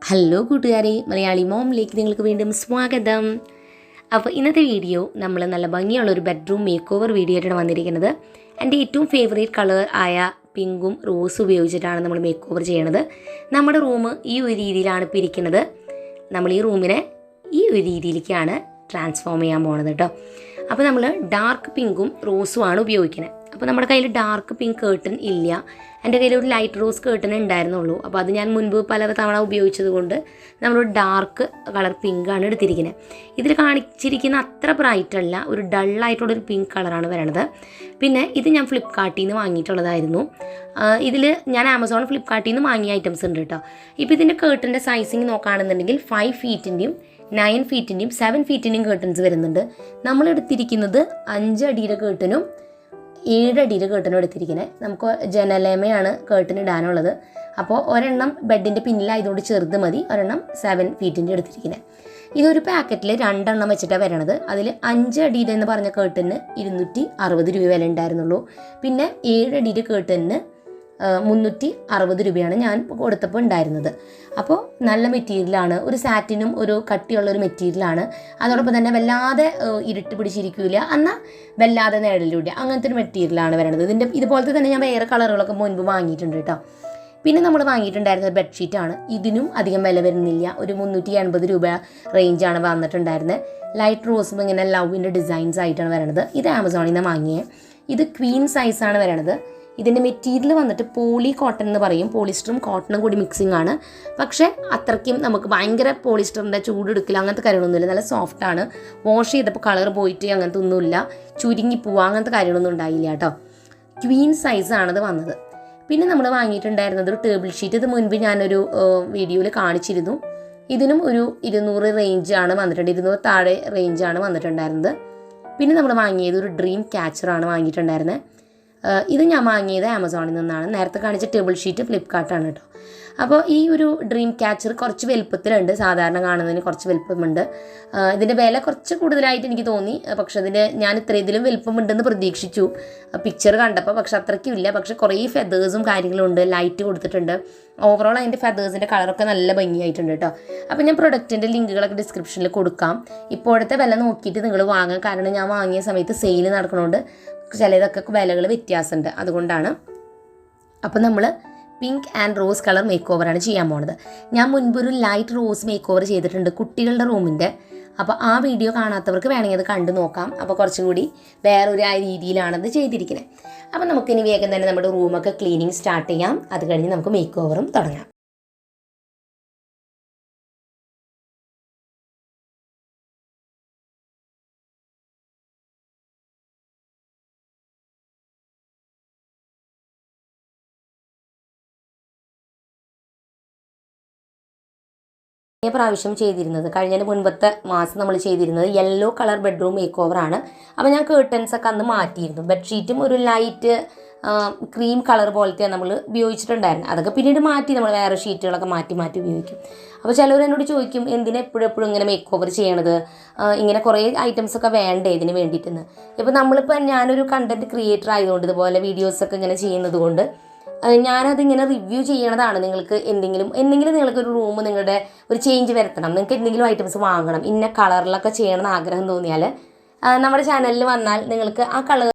Hello കൂട്ടുകാരെ, മലയാളി മോമിലേക്ക് നിങ്ങൾക്ക് വീണ്ടും സ്വാഗതം. അപ്പോൾ ഇന്നത്തെ വീഡിയോ നമ്മൾ നല്ല ഭംഗിയുള്ള ഒരു ബെഡ്റൂം മേക്ക് ഓവർ വീഡിയോ ആയിട്ടാണ് വന്നിരിക്കുന്നത്. എൻ്റെ ഏറ്റവും ഫേവറേറ്റ് കളർ ആയ പിങ്കും റോസും ഉപയോഗിച്ചിട്ടാണ് നമ്മൾ മേക്ക് ഓവർ ചെയ്യണത്. നമ്മുടെ റൂം ഈ ഒരു രീതിയിലാണ് ഇപ്പോൾ ഇരിക്കുന്നത്. നമ്മൾ ഈ റൂമിനെ ഈ ഒരു രീതിയിലേക്കാണ് ട്രാൻസ്ഫോം ചെയ്യാൻ പോണത് കേട്ടോ. അപ്പോൾ നമ്മൾ ഡാർക്ക് പിങ്കും റോസും ആണ് ഉപയോഗിക്കുന്നത്. അപ്പോൾ നമ്മുടെ കയ്യിൽ ഡാർക്ക് പിങ്ക് കേർട്ടൻ ഇല്ല. എൻ്റെ കയ്യിൽ ഒരു ലൈറ്റ് റോസ് കേർട്ടൻ ഉണ്ടായിരുന്നുള്ളൂ. അപ്പോൾ അത് ഞാൻ മുൻപ് പല തവണ ഉപയോഗിച്ചത് കൊണ്ട് നമ്മളൊരു ഡാർക്ക് കളർ പിങ്കാണ് എടുത്തിരിക്കുന്നത്. ഇതിൽ കാണിച്ചിരിക്കുന്ന അത്ര ബ്രൈറ്റ് അല്ല, ഒരു ഡള്ളായിട്ടുള്ളൊരു പിങ്ക് കളറാണ് വരണത്. പിന്നെ ഇത് ഞാൻ ഫ്ലിപ്കാർട്ടിൽ നിന്ന് വാങ്ങിയിട്ടുള്ളതായിരുന്നു. ഇതിൽ ഞാൻ ആമസോൺ ഫ്ലിപ്കാർട്ടിൽ നിന്ന് വാങ്ങിയ ഐറ്റംസ് ഉണ്ട് കേട്ടോ. ഇപ്പോൾ ഇതിൻ്റെ കേർട്ടൻ്റെ സൈസിങ് നോക്കുകയാണെന്നുണ്ടെങ്കിൽ 5 ഫീറ്റിൻ്റെയും 9 ഫീറ്റിൻ്റെയും 7 ഫീറ്റിൻ്റെയും കേർട്ടൻസ് വരുന്നുണ്ട്. നമ്മൾ എടുത്തിരിക്കുന്നത് 5 അടിയുടെ കേർട്ടനും 7 അടിയുടെ കേർട്ടനും എടുത്തിരിക്കുന്നത്. നമുക്ക് ജനലേമയാണ് കേർട്ടൻ ഇടാനുള്ളത്. അപ്പോൾ ഒരെണ്ണം ബെഡിൻ്റെ പിന്നിലായതുകൊണ്ട് ചെറുത് മതി, ഒരെണ്ണം 7 ഫീറ്റിൻ്റെ എടുത്തിരിക്കുന്നത്. ഇതൊരു പാക്കറ്റിൽ 2 എണ്ണം വെച്ചിട്ടാണ് വരണത്. അതിൽ 5 അടിയുടെ എന്ന് പറഞ്ഞ കേർട്ടന് 260 രൂപ വില ഉണ്ടായിരുന്നുള്ളൂ. പിന്നെ 7 അടിയുടെ കേർട്ടന് 360 രൂപയാണ് ഞാൻ കൊടുത്തപ്പോൾ ഉണ്ടായിരുന്നത്. അപ്പോൾ നല്ല മെറ്റീരിയലാണ്, ഒരു സാറ്റിനും ഒരു കട്ടിയുള്ളൊരു മെറ്റീരിയലാണ്. അതോടൊപ്പം തന്നെ വല്ലാതെ ഇരുട്ട് പിടിച്ചിരിക്കില്ല, എന്നാൽ വല്ലാതെ നേടലില്ല, അങ്ങനത്തെ ഒരു മെറ്റീരിയലാണ് വരുന്നത്. ഇതുപോലത്തെ തന്നെ ഞാൻ വേറെ കളറുകളൊക്കെ മുൻപ് വാങ്ങിയിട്ടുണ്ട് കേട്ടോ. പിന്നെ നമ്മൾ വാങ്ങിയിട്ടുണ്ടായിരുന്നത് ബെഡ്ഷീറ്റാണ്. ഇതിനും അധികം വില വരുന്നില്ല, ഒരു 380 രൂപ റേഞ്ചാണ് വന്നിട്ടുണ്ടായിരുന്നത്. ലൈറ്റ് റോസും ഇങ്ങനെ ലവിൻ്റെ ഡിസൈൻസ് ആയിട്ടാണ് വരണത്. ഇത് ആമസോണിൽ നിന്ന് വാങ്ങിയത്. ഇത് ക്വീൻ സൈസാണ് വരണത്. ഇതിൻ്റെ മെറ്റീരിയൽ വന്നിട്ട് പോളി കോട്ടൺ എന്ന് പറയും. പോളിസ്റ്ററും കോട്ടണും കൂടി മിക്സിംഗ് ആണ്. പക്ഷേ അത്രയ്ക്കും നമുക്ക് ഭയങ്കര പോളിസ്റ്ററിൻ്റെ ചൂടെടുക്കില്ല, അങ്ങനത്തെ കാര്യങ്ങളൊന്നുമില്ല. നല്ല സോഫ്റ്റാണ്. വാഷ് ചെയ്തപ്പോൾ കളർ പോയിട്ട് അങ്ങനത്തെ ഒന്നുമില്ല, ചുരുങ്ങി പോവുക അങ്ങനത്തെ കാര്യങ്ങളൊന്നും ഉണ്ടായില്ല കേട്ടോ. ക്വീൻ സൈസാണത് വന്നത്. പിന്നെ നമ്മൾ വാങ്ങിയിട്ടുണ്ടായിരുന്നത് ഒരു ടേബിൾ ഷീറ്റ്. ഇത് മുൻപ് ഞാനൊരു വീഡിയോയിൽ കാണിച്ചിരുന്നു. ഇതിനും ഒരു 200 റേഞ്ചാണ് വന്നിട്ടുണ്ട്, 200 താഴെ റേഞ്ചാണ് വന്നിട്ടുണ്ടായിരുന്നത്. പിന്നെ നമ്മൾ വാങ്ങിയത് ഒരു ഡ്രീം ക്യാച്ചറാണ് വാങ്ങിയിട്ടുണ്ടായിരുന്നത്. ഇത് ഞാൻ വാങ്ങിയത് ആമസോണിൽ നിന്നാണ്. നേരത്തെ കാണിച്ച ടേബിൾ ഷീറ്റ് ഫ്ലിപ്കാർട്ടാണ് കേട്ടോ. അപ്പോൾ ഈ ഒരു ഡ്രീം ക്യാച്ചർ കുറച്ച് വലുപ്പത്തിലുണ്ട്, സാധാരണ കാണുന്നതിന് കുറച്ച് വലുപ്പമുണ്ട്. ഇതിൻ്റെ വില കുറച്ച് കൂടുതലായിട്ട് എനിക്ക് തോന്നി. പക്ഷെ ഞാൻ ഇതിലും വലുപ്പമുണ്ടെന്ന് പ്രതീക്ഷിച്ചു പിക്ചർ കണ്ടപ്പോൾ. പക്ഷെ അത്രയ്ക്കും ഇല്ല. പക്ഷെ കുറേ ഫെതേഴ്സും കാര്യങ്ങളും ഉണ്ട്, ലൈറ്റ് കൊടുത്തിട്ടുണ്ട്. ഓവറോൾ അതിൻ്റെ ഫെതേഴ്സിൻ്റെ കളറൊക്കെ നല്ല ഭംഗിയായിട്ടുണ്ട് കേട്ടോ. അപ്പോൾ ഞാൻ പ്രൊഡക്റ്റിൻ്റെ ലിങ്കുകളൊക്കെ ഡിസ്ക്രിപ്ഷനിൽ കൊടുക്കാം. ഇപ്പോഴത്തെ വില നോക്കിയിട്ട് നിങ്ങൾ വാങ്ങാം. കാരണം ഞാൻ വാങ്ങിയ സമയത്ത് സെയിൽ നടക്കണോണ്ട് ചിലതൊക്കെ വിലകൾ വ്യത്യാസമുണ്ട്, അതുകൊണ്ടാണ്. അപ്പോൾ നമ്മൾ pink and rose colour make ഓവറാണ് ചെയ്യാൻ പോണത്. ഞാൻ മുൻപൊരു ലൈറ്റ് റോസ് മേക്ക് ഓവർ ചെയ്തിട്ടുണ്ട് കുട്ടികളുടെ റൂമിൻ്റെ. അപ്പോൾ ആ വീഡിയോ കാണാത്തവർക്ക് വേണമെങ്കിൽ അത് കണ്ടു നോക്കാം. അപ്പോൾ കുറച്ചും കൂടി വേറൊരു രീതിയിലാണത് ചെയ്തിരിക്കുന്നത്. അപ്പോൾ നമുക്കിനി വേഗം തന്നെ നമ്മുടെ റൂമൊക്കെ ക്ലീനിങ് സ്റ്റാർട്ട് ചെയ്യാം. അത് കഴിഞ്ഞ് നമുക്ക് മേക്ക് ഓവറും തുടങ്ങാം. പ്രാവശ്യം ചെയ്തിരുന്നത് കഴിഞ്ഞതിന് മുൻപത്തെ മാസം നമ്മൾ ചെയ്തിരുന്നത് യെല്ലോ കളർ ബെഡ്റൂം മേക്ക് ഓവറാണ്. അപ്പോൾ ഞാൻ കേർട്ടൻസൊക്കെ അന്ന് മാറ്റിയിരുന്നു. ബെഡ്ഷീറ്റും ഒരു ലൈറ്റ് ക്രീം കളർ പോലത്തെ നമ്മൾ ഉപയോഗിച്ചിട്ടുണ്ടായിരുന്നു. അതൊക്കെ പിന്നീട് മാറ്റി, നമ്മൾ വേറെ ഷീറ്റുകളൊക്കെ മാറ്റി ഉപയോഗിക്കും. അപ്പോൾ ചിലവർ എന്നോട് ചോദിക്കും, എന്തിനാ എപ്പോഴും ഇങ്ങനെ മേക്ക് ഓവർ ചെയ്യണത്, ഇങ്ങനെ കുറേ ഐറ്റംസൊക്കെ വേണ്ടേ ഇതിന് വേണ്ടിയിട്ടെന്ന്. ഇപ്പോൾ നമ്മളിപ്പോൾ ഞാനൊരു കണ്ടൻറ്റ് ക്രിയേറ്റർ ആയതുകൊണ്ട്, ഇതുപോലെ വീഡിയോസൊക്കെ ഇങ്ങനെ ചെയ്യുന്നത് കൊണ്ട് ഞാനതിങ്ങനെ റിവ്യൂ ചെയ്യണതാണ്. നിങ്ങൾക്ക് എന്തെങ്കിലും നിങ്ങൾക്കൊരു റൂം നിങ്ങളുടെ ഒരു ചേഞ്ച് വരുത്തണം, നിങ്ങൾക്ക് എന്തെങ്കിലും ഐറ്റംസ് വാങ്ങണം, ഇന്ന കളറിലൊക്കെ ചെയ്യണമെന്ന് ആഗ്രഹം തോന്നിയാൽ നമ്മുടെ ചാനലിൽ വന്നാൽ നിങ്ങൾക്ക് ആ കളർ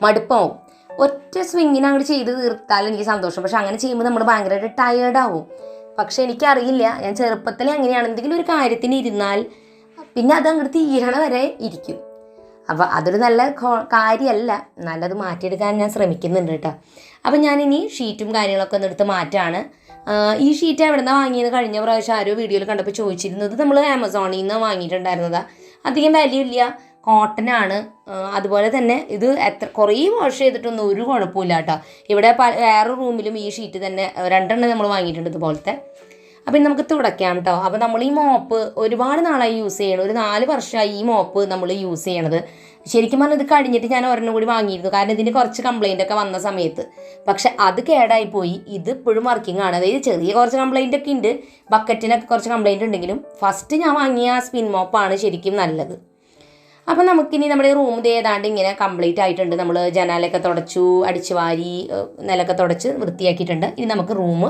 മടുപ്പാവും. ഒറ്റ സ്വിങ്ങിന് അങ്ങോട്ട് ചെയ്ത് തീർത്താൽ എനിക്ക് സന്തോഷം. പക്ഷെ അങ്ങനെ ചെയ്യുമ്പോൾ നമ്മൾ ഭയങ്കരമായിട്ട് ടയേർഡാവും. പക്ഷെ എനിക്കറിയില്ല, ഞാൻ ചെറുപ്പത്തിൽ അങ്ങനെയാണ്. എന്തെങ്കിലും ഒരു കാര്യത്തിന് ഇരുന്നാൽ പിന്നെ അത് അങ്ങോട്ട് തീരണ വരെ ഇരിക്കും. അപ്പോൾ അതൊരു നല്ല കാര്യമല്ല. നല്ലത് മാറ്റിയെടുക്കാൻ ഞാൻ ശ്രമിക്കുന്നുണ്ട് കേട്ടോ. അപ്പം ഞാനിനി ഷീറ്റും കാര്യങ്ങളൊക്കെ ഒന്ന് എടുത്ത് മാറ്റാണ്. ഈ ഷീറ്റ് എവിടെ നിന്നാണ് വാങ്ങിയത് കഴിഞ്ഞ പ്രാവശ്യം ആരോ വീഡിയോയിൽ കണ്ടപ്പോൾ ചോദിച്ചിരുന്നത്. നമ്മൾ ആമസോണിൽ നിന്ന് വാങ്ങിയിട്ടുണ്ടായിരുന്നതാണ്. അധികം വാല്യൂ ഇല്ല, കോട്ടനാണ്. അതുപോലെ തന്നെ ഇത് കുറേ വാഷ് ചെയ്തിട്ടൊന്നും ഒരു കുഴപ്പമില്ല കേട്ടോ. ഇവിടെ വേറെ റൂമിലും ഈ ഷീറ്റ് തന്നെ 2 നമ്മൾ വാങ്ങിയിട്ടുണ്ട് ഇതുപോലത്തെ. അപ്പം നമുക്ക് തുടയ്ക്കാം കേട്ടോ. അപ്പോൾ നമ്മൾ ഈ മോപ്പ് ഒരുപാട് നാളായി യൂസ് ചെയ്യണം. ഒരു 4 വർഷമായി ഈ മോപ്പ് നമ്മൾ യൂസ് ചെയ്യണത്. ശരിക്കും പറഞ്ഞാൽ ഇത് കഴിഞ്ഞിട്ട് ഞാൻ ഒരെണ്ണം കൂടി വാങ്ങിയിരുന്നു, കാരണം ഇതിന് കുറച്ച് കംപ്ലൈൻ്റ് ഒക്കെ വന്ന സമയത്ത്. പക്ഷെ അത് കേടായിപ്പോയി. ഇത് ഇപ്പോഴും വർക്കിംഗ് ആണ്. അതായത് ചെറിയ കുറച്ച് കംപ്ലൈൻ്റ് ഒക്കെ ഉണ്ട്, ബക്കറ്റിനൊക്കെ കുറച്ച് കംപ്ലൈൻറ്റ് ഉണ്ടെങ്കിലും ഫസ്റ്റ് ഞാൻ വാങ്ങിയ സ്പിൻ മോപ്പാണ് ശരിക്കും നല്ലത്. അപ്പം നമുക്കിനി നമ്മുടെ റൂം ഏതാണ്ട് ഇങ്ങനെ കംപ്ലീറ്റ് ആയിട്ടുണ്ട്. നമ്മൾ ജനാലൊക്കെ തുടച്ചു, അടിച്ചു വാരി, നിലൊക്കെ തുടച്ച് വൃത്തിയാക്കിയിട്ടുണ്ട്. ഇനി നമുക്ക് റൂം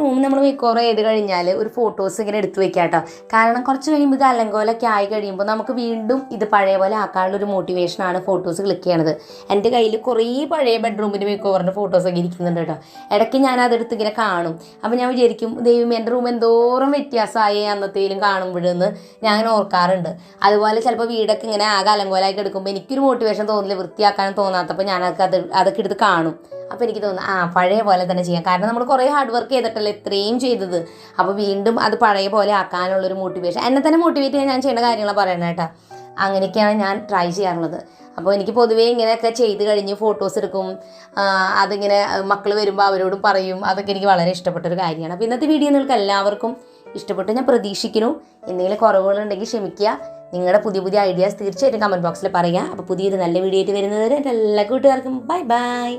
റൂം നമ്മൾ മേക്ക് ചെയ്ത് കഴിഞ്ഞാൽ ഒരു ഫോട്ടോസ് ഇങ്ങനെ എടുത്ത് വെക്കാം കേട്ടോ. കാരണം കുറച്ച് കഴിയുമ്പോൾ ഇത് അലങ്കോലൊക്കെ ആയി കഴിയുമ്പോൾ നമുക്ക് വീണ്ടും ഇത് പഴയ പോലെ ആക്കാനുള്ള ഒരു മോട്ടിവേഷനാണ് ഫോട്ടോസ് ക്ലിക്ക് ചെയ്യണത്. എൻ്റെ കയ്യിൽ കുറേ പഴയ ബെഡ്റൂമിൻ്റെ മേക്ക് ഓവറിൻ്റെ ഫോട്ടോസൊക്കെ ഇരിക്കുന്നുണ്ട് കേട്ടോ. ഇടയ്ക്ക് ഞാൻ അതെടുത്ത് ഇങ്ങനെ കാണും. അപ്പോൾ ഞാൻ വിചാരിക്കും ദൈവം എൻ്റെ റൂം എന്തോരം വ്യത്യാസമായി അന്നത്തേലും കാണുമ്പോഴെന്ന് ഞാൻ അങ്ങനെ ഓർക്കാറുണ്ട്. അതുപോലെ ചിലപ്പോൾ വീടൊക്കെ ഇങ്ങനെ ആകെ അലങ്കോലമായിട്ട് എടുക്കുമ്പോൾ എനിക്കൊരു മോട്ടിവേഷൻ തോന്നില്ല, വൃത്തിയാക്കാനും തോന്നാത്തപ്പോൾ ഞാൻ അതൊക്കെ എടുത്ത് കാണും. അപ്പോൾ എനിക്ക് തോന്നുന്നു പഴയ പോലെ തന്നെ ചെയ്യാം. കാരണം നമ്മൾ കുറേ ഹാർഡ് വർക്ക് ചെയ്തിട്ടല്ലേ ഇത്രയും ചെയ്തത്. അപ്പോൾ വീണ്ടും അത് പഴയ പോലെ ആക്കാനുള്ളൊരു മോട്ടിവേഷൻ, എന്നെ തന്നെ മോട്ടിവേറ്റ് ചെയ്യാൻ ഞാൻ ചെയ്യേണ്ട കാര്യങ്ങളാണ് പറയുന്നത് കേട്ടോ. അങ്ങനെയൊക്കെയാണ് ഞാൻ ട്രൈ ചെയ്യാറുള്ളത്. അപ്പോൾ എനിക്ക് പൊതുവേ ഇങ്ങനെയൊക്കെ ചെയ്ത് കഴിഞ്ഞ് ഫോട്ടോസ് എടുക്കും, അതിങ്ങനെ മക്കൾ വരുമ്പോൾ അവരോടും പറയും. അതൊക്കെ എനിക്ക് വളരെ ഇഷ്ടപ്പെട്ടൊരു കാര്യമാണ്. അപ്പോൾ ഇന്നത്തെ വീഡിയോ നിങ്ങൾക്ക് എല്ലാവർക്കും ഇഷ്ടപ്പെട്ടു ഞാൻ പ്രതീക്ഷിക്കുന്നു. എന്തെങ്കിലും കുറവുകളുണ്ടെങ്കിൽ ക്ഷമിക്കുക. നിങ്ങളുടെ പുതിയ പുതിയ ഐഡിയാസ് തീർച്ചയായിട്ടും കമൻറ്റ് ബോക്സിൽ പറയുക. അപ്പോൾ പുതിയൊരു നല്ല വീഡിയോ ആയിട്ട് വരുന്നത് വരെ എല്ലാ കൂട്ടുകാർക്കും ബൈ ബൈ.